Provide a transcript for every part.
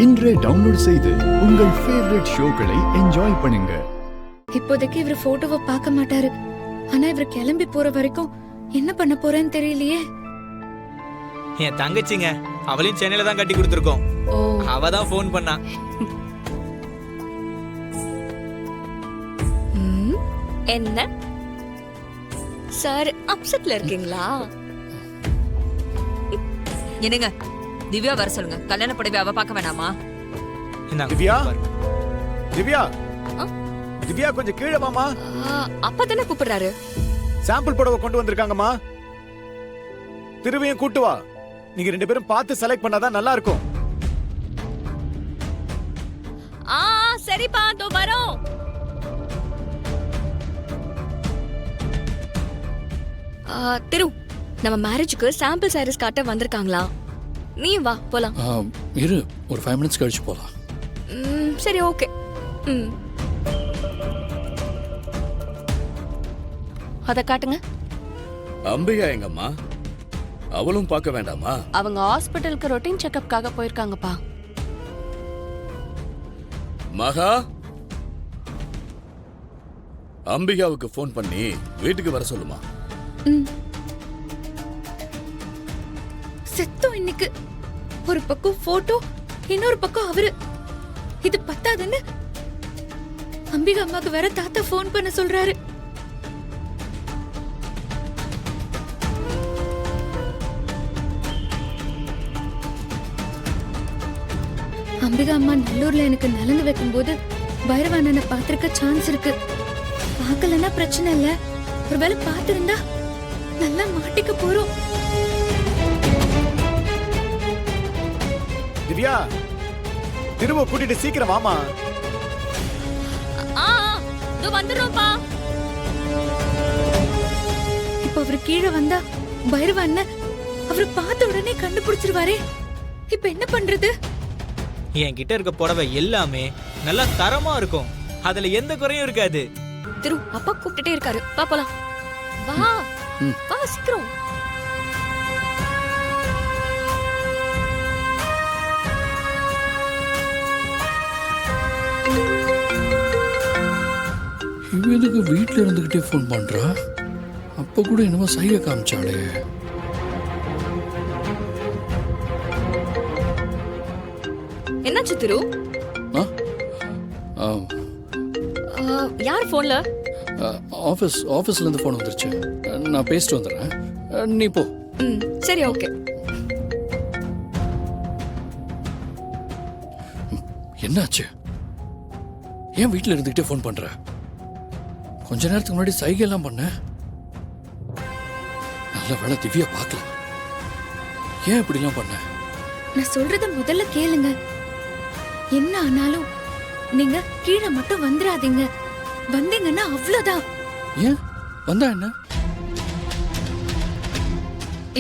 இன்றே டவுன்லோட் செய்து உங்கள் ஃபேவரட் ஷோக்களை என்ஜாய் பண்ணுங்க. இப்போதைக்கு இவர் போட்டோவை பார்க்க மாட்டாரு. ஆனா இவர் கிளம்பி போற வரைக்கும் என்ன பண்ண போறேன்னு தெரியலையே. என் தங்கச்சிங்க, அவளையும் சென்னையில தான் கட்டி கொடுத்துருக்கோம். அவ தான் ஃபோன் பண்ணா. என்ன சார் அப்செட்ல இருக்கீங்களா? என்னங்க, திவ்யா வர சொல்லுங்க. கல்யாண புடவை அவ பார்க்க வேணாமா? திவ்யா, திவ்யா, திவ்யா கொஞ்சம் கீழே வாமா. அப்பா தானே கூப்பிடுறாரு. சாம்பிள் புடவை கொண்டு வந்திருக்காங்கம்மா. திருவையும் கூட்டு வா. நீங்க ரெண்டு பேரும் பார்த்து செலக்ட் பண்ணாதான் நல்லா இருக்கும். சரிப்பா, தோ வரோம். திரு, நம்ம மேரேஜுக்கு சாம்பிள் சாரீஸ் காட்ட வந்திருக்காங்களா? நீ வா போலாம். இரு, ஒரு 5 minutes கழிச்சு போலாம். சரி, ஓகே. அத காட்டுங்க. அம்பிகா எங்கம்மா? அவளும் பார்க்க வேண்டாமா? அவங்க ஹாஸ்பிடலுக்கு ரொட்டீன் செக்கப்காக போயிருக்காங்கப்பா. மகா, அம்பிகாவுக்கு ஃபோன் பண்ணி வீட்டுக்கு வர சொல்லுமா. செத்தோம் இன்னைக்கு. ஒரு பக்கம் போட்டோ, இன்னொரு பக்கம் அவரு. இது பத்தாதுன்னு அம்பிகா அம்மாக்கு வேற தாத்தா போன் பண்ண சொல்றாரு. அம்பிகா அம்மா நல்லூர்ல எனக்கு நலந்து வைக்கும் போது பைரவானனை பாத்திருக்க சான்ஸ் இருக்கு. பார்க்கலன்னா பிரச்சனை இல்ல, ஒருவேளை பார்த்திருந்தா நல்லா மாட்டிக்க போறோம். திவ்யா, திருவ கூட்டிட்டு சீக்கிரம் வாமா. வந்துடுறோம்ப்பா. இப்ப அவரு கீழே வந்தா பைரவ அண்ணன் அவரு பார்த்த உடனே கண்டுபிடிச்சிருவாரே. இப்ப என்ன பண்றது? என் கிட்ட இருக்க புடவை எல்லாமே நல்லா தரமா இருக்கும். அதுல எந்த குறையும் இருக்காது. திரு, அப்பா கூப்பிட்டுட்டே இருக்காரு. வா போலாம். வா வா, சீக்கிரம். இவனுக்கு வீட்டுல இருந்துகிட்டே போன் பண்றா. அப்ப கூட என்னமோ சைகை காமிச்சாளே. என்னாச்சு திரு? யார் போன்ல? ஆபீஸ்ல இருந்து போன் வந்துருச்சு. நான் பேசிட்டு வந்துடுறேன், நீ போ. சரி, ஓகே. என்னாச்சு? ஏன் வீட்டுல இருந்துகிட்டே போன் பண்ற? கொஞ்ச நேரத்துக்கு முன்னாடி சைகை எல்லாம் பண்ண. நல்ல வேளை திவ்யா பார்க்கல. ஏன் இப்படி எல்லாம் பண்ண? நான் சொல்றத முதல்ல கேளுங்க. என்ன ஆனாலும் நீங்க கீழே மட்டும் வந்துடாதீங்க. வந்தீங்கன்னா அவ்வளவுதான். ஏன் வந்தா என்ன?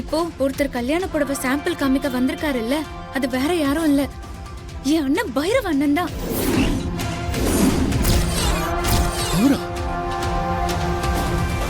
இப்போ ஒருத்தர் கல்யாண புடவை சாம்பிள் காமிக்க வந்திருக்காருல்ல, அது வேற யாரும் இல்ல, என் அண்ணன் பைரவ அண்ணன் தான்.